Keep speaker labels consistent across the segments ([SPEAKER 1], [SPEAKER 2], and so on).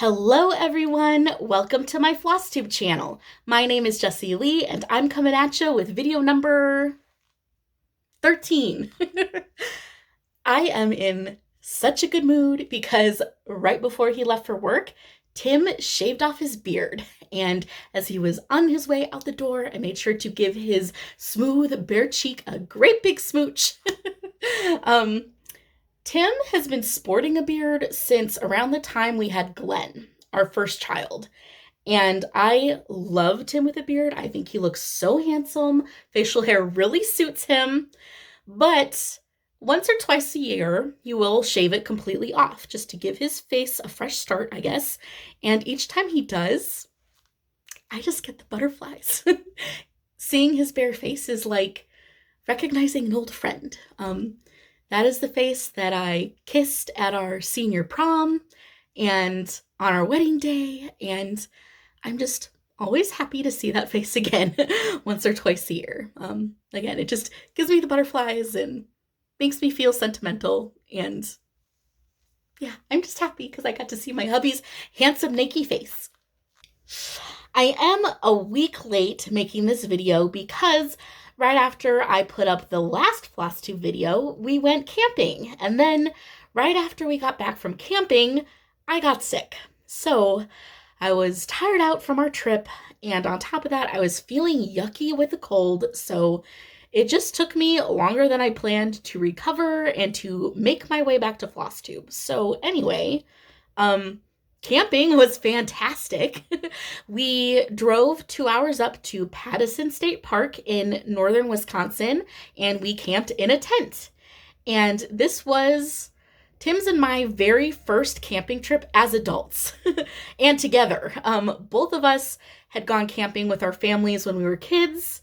[SPEAKER 1] Hello everyone, welcome to my Flosstube channel. My name is Jessie Lee and I'm coming at you with video number 13. I am in such a good mood because right before he left for work, Tim shaved off his beard, and as he was on his way out the door, I made sure to give his smooth bare cheek a great big smooch. Tim has been sporting a beard since around the time we had Glenn, our first child. And I love Tim with a beard. I think he looks so handsome. Facial hair really suits him. But once or twice a year, he will shave it completely off just to give his face a fresh start, I guess. And each time he does, I just get the butterflies. Seeing his bare face is like recognizing an old friend. That is the face that I kissed at our senior prom and on our wedding day, and I'm just always happy to see that face again once or twice a year. Again, it just gives me the butterflies and makes me feel sentimental, and yeah, I'm just happy because I got to see my hubby's handsome naked face. I am a week late making this video because right after I put up the last Flosstube video, we went camping. And then right after we got back from camping, I got sick. So I was tired out from our trip. And on top of that, I was feeling yucky with a cold. So it just took me longer than I planned to recover and to make my way back to Flosstube. So anyway, camping was fantastic. We drove 2 hours up to Pattison State Park in northern Wisconsin, and we camped in a tent. And this was Tim's and my very first camping trip as adults and together. Both of us had gone camping with our families when we were kids,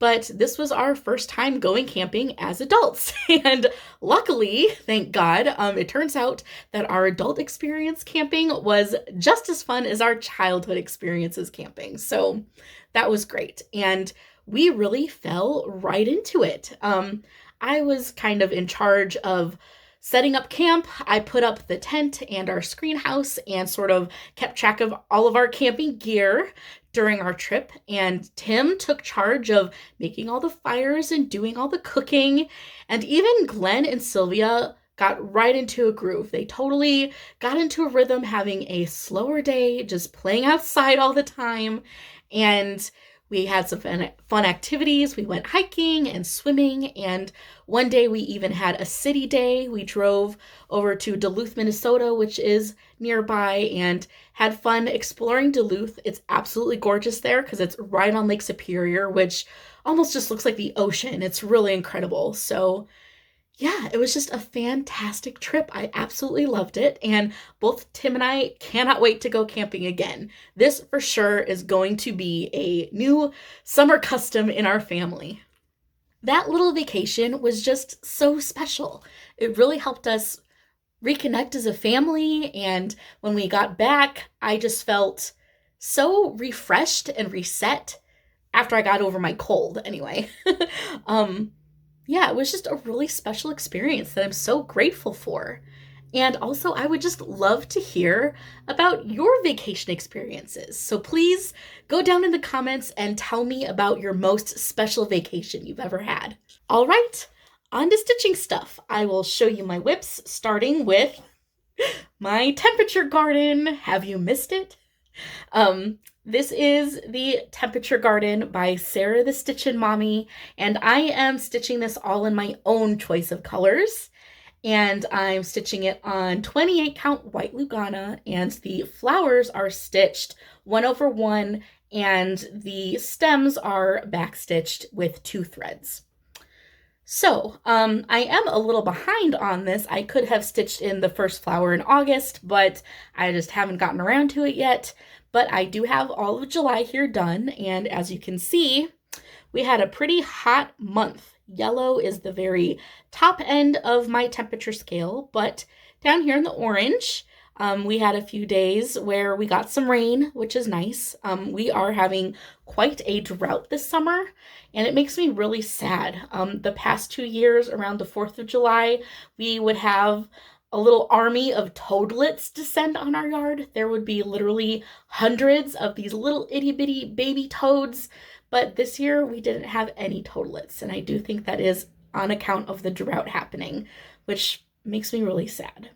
[SPEAKER 1] but this was our first time going camping as adults. And luckily, thank God, it turns out that our adult experience camping was just as fun as our childhood experiences camping. So that was great. And we really fell right into it. I was kind of in charge of setting up camp. I put up the tent and our screen house and sort of kept track of all of our camping gear during our trip, and Tim took charge of making all the fires and doing all the cooking, and even Glenn and Sylvia got right into a groove. They totally got into a rhythm, having a slower day, just playing outside all the time, and we had some fun activities. We went hiking and swimming, and one day we even had a city day. We drove over to Duluth, Minnesota, which is nearby, and had fun exploring Duluth. It's absolutely gorgeous there because it's right on Lake Superior, which almost just looks like the ocean. It's really incredible. So yeah, it was just a fantastic trip. I absolutely loved it. And both Tim and I cannot wait to go camping again. This for sure is going to be a new summer custom in our family. That little vacation was just so special. It really helped us reconnect as a family. And when we got back, I just felt so refreshed and reset after I got over my cold anyway. Yeah, it was just a really special experience that I'm so grateful for. And also, I would just love to hear about your vacation experiences. So please go down in the comments and tell me about your most special vacation you've ever had. All right, on to stitching stuff. I will show you my whips, starting with my temperature garden. Have you missed it? This is the Temperature Garden by Sarah the Stitchin' Mommy, and I am stitching this all in my own choice of colors, and I'm stitching it on 28 count white Lugana, and the flowers are stitched 1/1, and the stems are backstitched with 2 threads. So, I am a little behind on this. I could have stitched in the first flower in August, but I just haven't gotten around to it yet. But I do have all of July here done, and as you can see, we had a pretty hot month. Yellow is the very top end of my temperature scale, but down here in the orange, we had a few days where we got some rain, which is nice. We are having quite a drought this summer, and it makes me really sad. The past 2 years around the 4th of July, we would have a little army of toadlets descend on our yard. There would be literally hundreds of these little itty bitty baby toads, but this year we didn't have any toadlets, and I do think that is on account of the drought happening, which makes me really sad.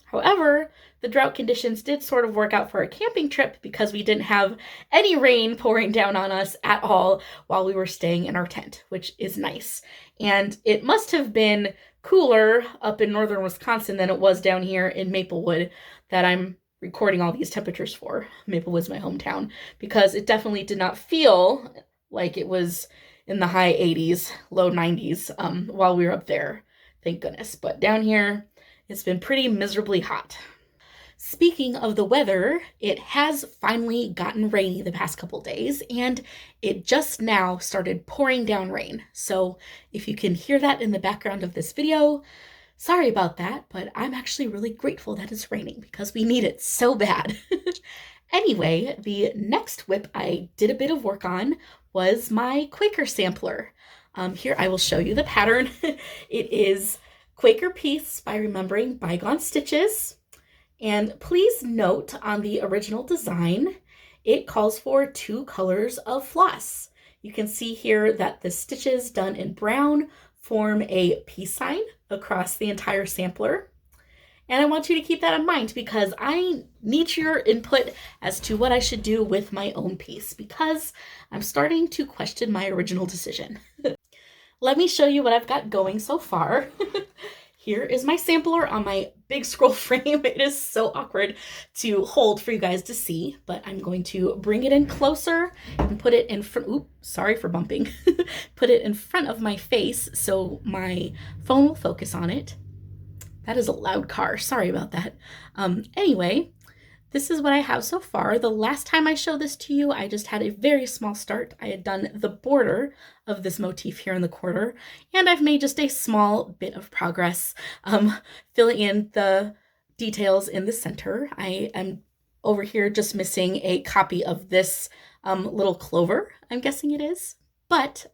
[SPEAKER 1] However, the drought conditions did sort of work out for a camping trip because we didn't have any rain pouring down on us at all while we were staying in our tent, which is nice. And it must have been cooler up in northern Wisconsin than it was down here in Maplewood that I'm recording all these temperatures for. Maplewood's my hometown, because it definitely did not feel like it was in the high 80s, low 90s while we were up there, thank goodness. But down here, it's been pretty miserably hot. Speaking of the weather, it has finally gotten rainy the past couple days, and it just now started pouring down rain. So if you can hear that in the background of this video, sorry about that, but I'm actually really grateful that it's raining because we need it so bad. Anyway, the next whip I did a bit of work on was my Quaker Sampler. Here I will show you the pattern. It is Quaker Peace by Remembering Bygone Stitches. And please note on the original design, it calls for 2 colors of floss. You can see here that the stitches done in brown form a peace sign across the entire sampler. And I want you to keep that in mind because I need your input as to what I should do with my own piece, because I'm starting to question my original decision. Let me show you what I've got going so far. Here is my sampler on my big scroll frame. It is so awkward to hold for you guys to see, but I'm going to bring it in closer and put it in front. Oops, sorry for bumping. Put it in front of my face so my phone will focus on it. That is a loud car. Sorry about that. Anyway, this is what I have so far. The last time I showed this to you, I just had a very small start. I had done the border of this motif here in the quarter, and I've made just a small bit of progress filling in the details in the center. I am over here just missing a copy of this little clover, I'm guessing it is, but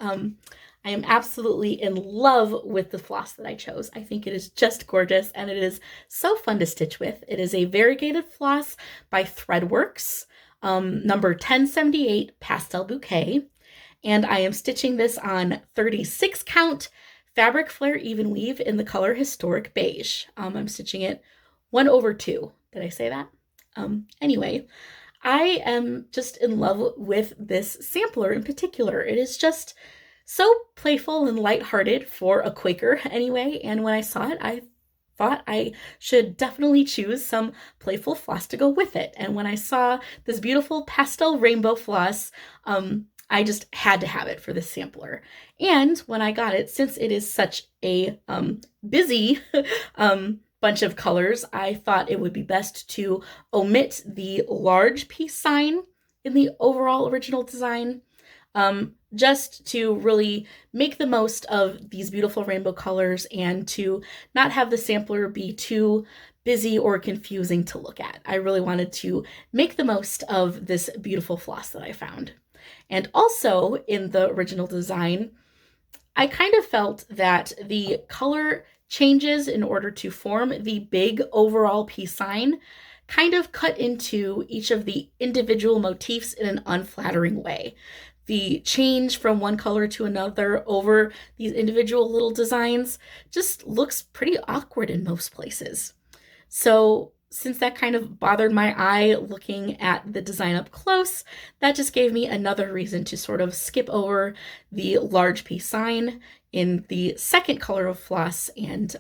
[SPEAKER 1] I am absolutely in love with the floss that I chose. I think it is just gorgeous, and it is so fun to stitch with. It is a variegated floss by Threadworks, number 1078 Pastel Bouquet, and I am stitching this on 36 count fabric flare even weave in the color Historic Beige. I'm stitching it 1/2. Did I say that? Anyway, I am just in love with this sampler in particular. It is just so playful and lighthearted for a Quaker anyway, and when I saw it, I thought I should definitely choose some playful floss to go with it. And when I saw this beautiful pastel rainbow floss, I just had to have it for this sampler. And when I got it, since it is such a busy bunch of colors, I thought it would be best to omit the large peace sign in the overall original design, just to really make the most of these beautiful rainbow colors and to not have the sampler be too busy or confusing to look at. I really wanted to make the most of this beautiful floss that I found. And also in the original design, I kind of felt that the color changes in order to form the big overall peace sign kind of cut into each of the individual motifs in an unflattering way. The change from one color to another over these individual little designs just looks pretty awkward in most places. So since that kind of bothered my eye looking at the design up close, that just gave me another reason to sort of skip over the large peace sign in the second color of floss and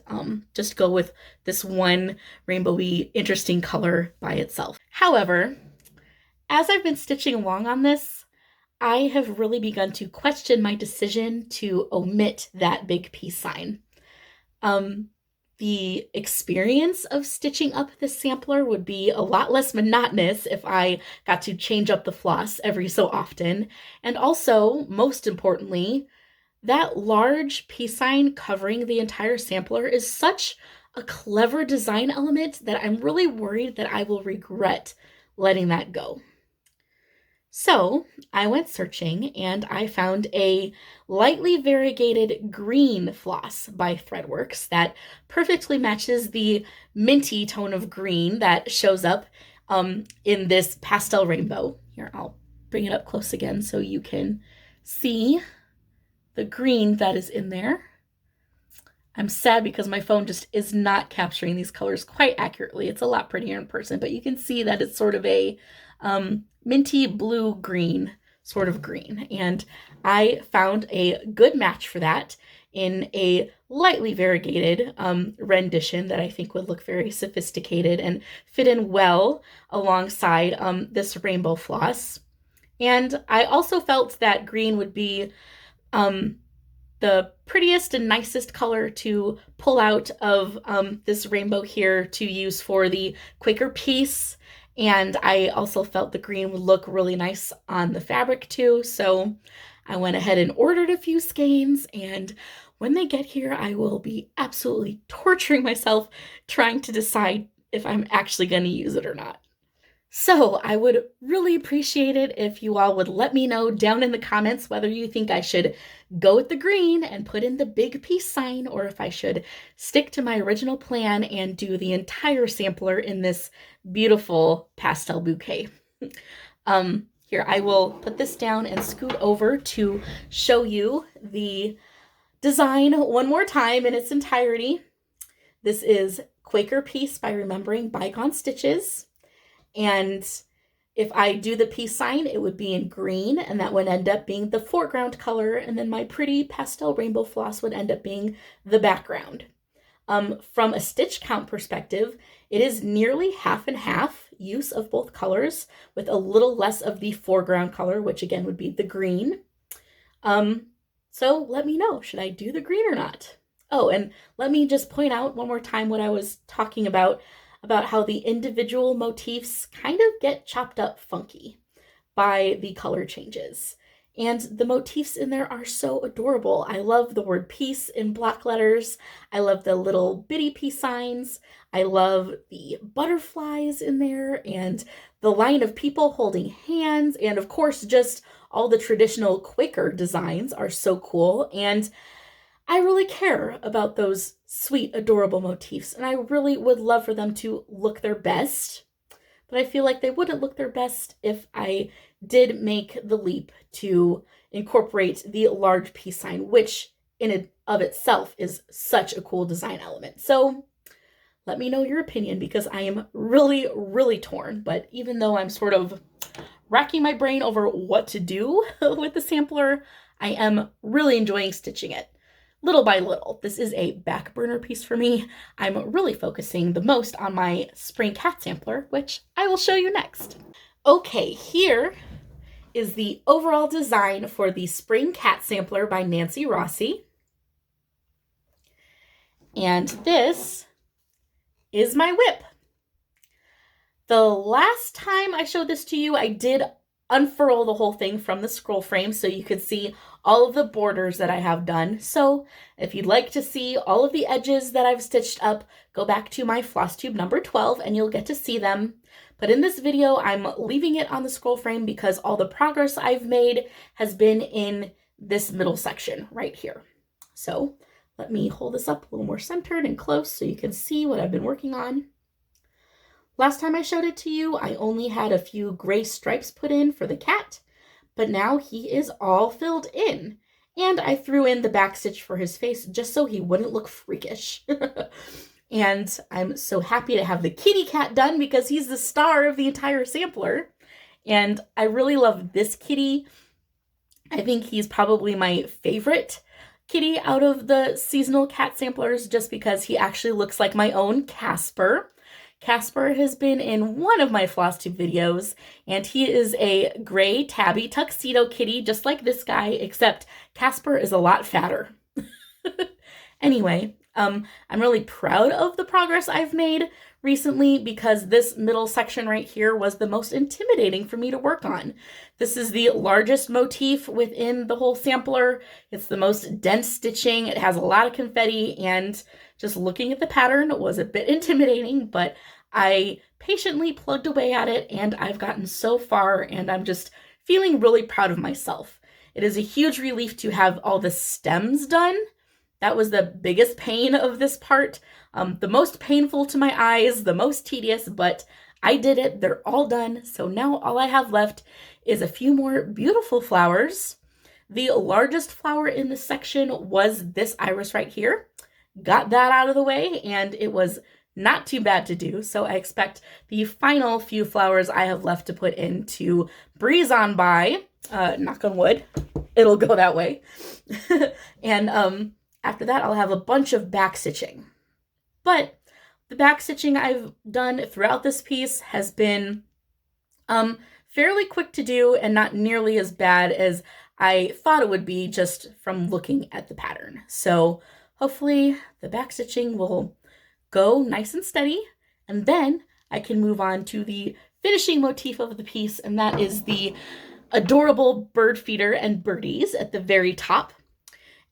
[SPEAKER 1] just go with this one rainbowy interesting color by itself. However, as I've been stitching along on this, I have really begun to question my decision to omit that big peace sign. The experience of stitching up this sampler would be a lot less monotonous if I got to change up the floss every so often. And also, most importantly, that large peace sign covering the entire sampler is such a clever design element that I'm really worried that I will regret letting that go. So I went searching and I found a lightly variegated green floss by Threadworks that perfectly matches the minty tone of green that shows up in this pastel rainbow. Here, I'll bring it up close again so you can see the green that is in there. I'm sad because my phone just is not capturing these colors quite accurately. It's a lot prettier in person, but you can see that it's sort of a minty blue-green sort of green. And I found a good match for that in a lightly variegated rendition that I think would look very sophisticated and fit in well alongside this rainbow floss. And I also felt that green would be the prettiest and nicest color to pull out of this rainbow here to use for the Quaker piece. And I also felt the green would look really nice on the fabric too. So I went ahead and ordered a few skeins, and when they get here, I will be absolutely torturing myself trying to decide if I'm actually going to use it or not. So I would really appreciate it if you all would let me know down in the comments whether you think I should go with the green and put in the big peace sign, or if I should stick to my original plan and do the entire sampler in this beautiful pastel bouquet. Here, I will put this down and scoot over to show you the design one more time in its entirety. This is Quaker Peace by Remembering Bygone Stitches. And if I do the peace sign, it would be in green, and that would end up being the foreground color, and then my pretty pastel rainbow floss would end up being the background. From a stitch count perspective, it is nearly half and half use of both colors, with a little less of the foreground color, which again would be the green. So let me know, should I do the green or not? Oh, and let me just point out one more time what I was talking about how the individual motifs kind of get chopped up funky by the color changes. And the motifs in there are so adorable. I love the word peace in block letters. I love the little bitty peace signs. I love the butterflies in there and the line of people holding hands. And of course, just all the traditional Quaker designs are so cool. And I really care about those sweet, adorable motifs, and I really would love for them to look their best, but I feel like they wouldn't look their best if I did make the leap to incorporate the large peace sign, which in and of itself is such a cool design element. So let me know your opinion, because I am really, really torn, but even though I'm sort of racking my brain over what to do with the sampler, I am really enjoying stitching it. Little by little. This is a back burner piece for me. I'm really focusing the most on my spring cat sampler, which I will show you next. Okay, here is the overall design for the spring cat sampler by Nancy Rossi. And this is my whip. The last time I showed this to you, I did unfurl the whole thing from the scroll frame so you could see all of the borders that I have done. So if you'd like to see all of the edges that I've stitched up, go back to my Flosstube number 12 and you'll get to see them. But in this video, I'm leaving it on the scroll frame because all the progress I've made has been in this middle section right here. So let me hold this up a little more centered and close so you can see what I've been working on. Last time I showed it to you, I only had a few gray stripes put in for the cat, but now he is all filled in. And I threw in the back stitch for his face just so he wouldn't look freakish. And I'm so happy to have the kitty cat done because he's the star of the entire sampler. And I really love this kitty. I think he's probably my favorite kitty out of the seasonal cat samplers just because he actually looks like my own Casper. Casper has been in one of my Flosstube videos, and he is a gray tabby tuxedo kitty just like this guy, except Casper is a lot fatter. Anyway, I'm really proud of the progress I've made recently because this middle section right here was the most intimidating for me to work on. This is the largest motif within the whole sampler. It's the most dense stitching. It has a lot of confetti, and just looking at the pattern was a bit intimidating, but I patiently plugged away at it and I've gotten so far and I'm just feeling really proud of myself. It is a huge relief to have all the stems done. That was the biggest pain of this part. The most painful to my eyes, the most tedious, but I did it. They're all done. So now all I have left is a few more beautiful flowers. The largest flower in this section was this iris right here. Got that out of the way, and it was not too bad to do. So I expect the final few flowers I have left to put in to breeze on by. Knock on wood. It'll go that way. And after that, I'll have a bunch of back stitching. But the back stitching I've done throughout this piece has been fairly quick to do and not nearly as bad as I thought it would be just from looking at the pattern. So hopefully the back stitching will go nice and steady, and then I can move on to the finishing motif of the piece, and that is the adorable bird feeder and birdies at the very top.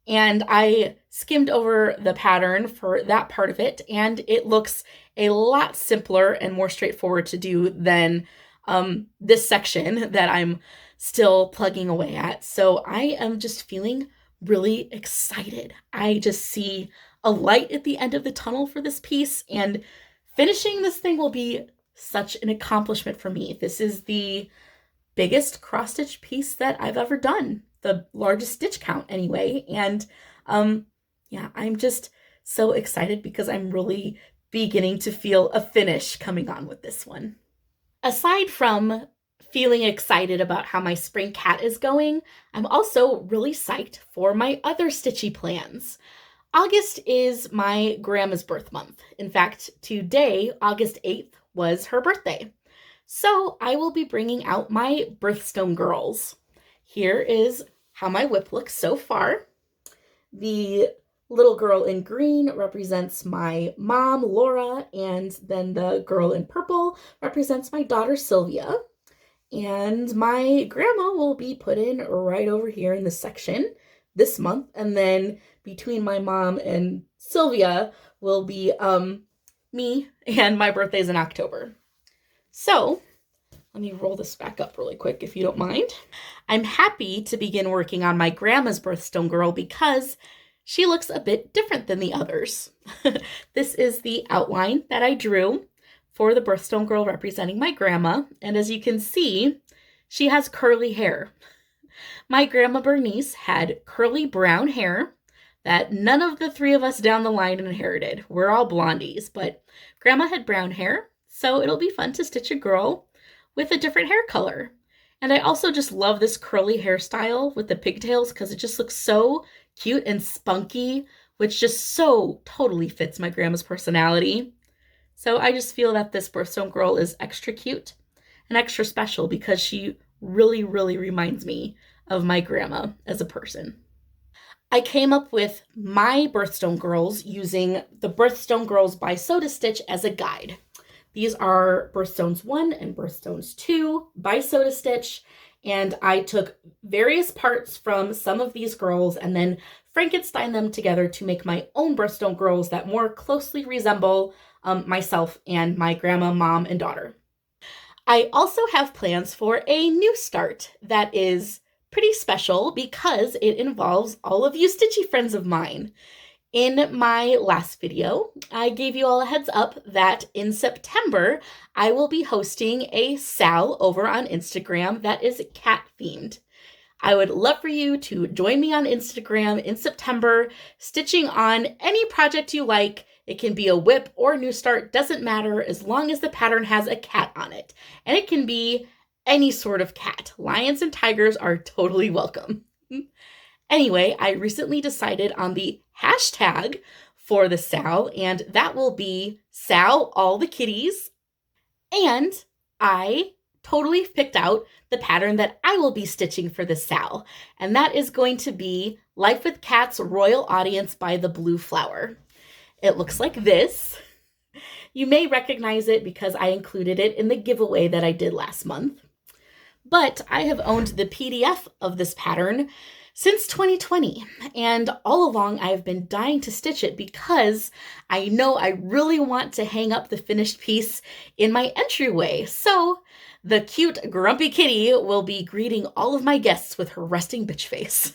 [SPEAKER 1] And I skimmed over the pattern for that part of it, and it looks a lot simpler and more straightforward to do than this section that I'm still plugging away at. So I am just feeling really excited. I just see a light at the end of the tunnel for this piece, and finishing this thing will be such an accomplishment for me. This is the biggest cross-stitch piece that I've ever done, the largest stitch count anyway, and yeah, I'm just so excited because I'm really beginning to feel a finish coming on with this one. Aside from feeling excited about how my spring cat is going, I'm also really psyched for my other stitchy plans. August is my grandma's birth month. In fact, today, August 8th, was her birthday. So I will be bringing out my Birthstone Girls. Here is how my whip looks so far. The little girl in green represents my mom, Laura, and then the girl in purple represents my daughter, Sylvia. And my grandma will be put in right over here in this section this month, and then between my mom and Sylvia will be me, and my birthday's in October. So let me roll this back up really quick if you don't mind. I'm happy to begin working on my grandma's Birthstone Girl because she looks a bit different than the others. This is the outline that I drew for the Birthstone Girl representing my grandma, and as you can see, she has curly hair. My grandma Bernice had curly brown hair that none of the three of us down the line inherited. We're all blondies, but grandma had brown hair, so it'll be fun to stitch a girl with a different hair color. And I also just love this curly hairstyle with the pigtails because it just looks so cute and spunky, which just so totally fits my grandma's personality. So I just feel that this Birthstone Girl is extra cute and extra special because she really, really reminds me of my grandma as a person. I came up with my Birthstone Girls using the Birthstone Girls by Soda Stitch as a guide. These are Birthstones 1 and Birthstones 2 by Soda Stitch, and I took various parts from some of these girls and then Frankenstein them together to make my own Birthstone Girls that more closely resemble myself and my grandma, mom, and daughter. I also have plans for a new start that is pretty special because it involves all of you stitchy friends of mine. In my last video, I gave you all a heads up that in September, I will be hosting a SAL over on Instagram that is cat themed. I would love for you to join me on Instagram in September, stitching on any project you like. It can be a whip or new start, doesn't matter, as long as the pattern has a cat on it. And it can be any sort of cat. Lions and tigers are totally welcome. Anyway, I recently decided on the hashtag for the SAL, and that will be SAL All the Kitties. And I totally picked out the pattern that I will be stitching for the SAL, and that is going to be Life with Cats Royal Audience by the Blue Flower. It looks like this. You may recognize it because I included it in the giveaway that I did last month. But I have owned the PDF of this pattern since 2020. And all along, I've been dying to stitch it because I know I really want to hang up the finished piece in my entryway. So the cute, grumpy kitty will be greeting all of my guests with her resting bitch face.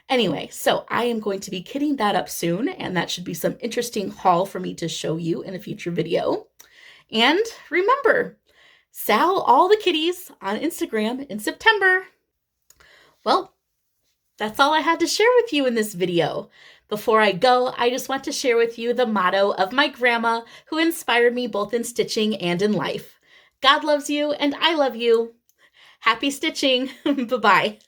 [SPEAKER 1] Anyway, so I am going to be kitting that up soon, and that should be some interesting haul for me to show you in a future video. And remember, Sal all the kitties on Instagram in September. Well, that's all I had to share with you in this video. Before I go, I just want to share with you the motto of my grandma, who inspired me both in stitching and in life. God loves you, and I love you. Happy stitching. Bye-bye.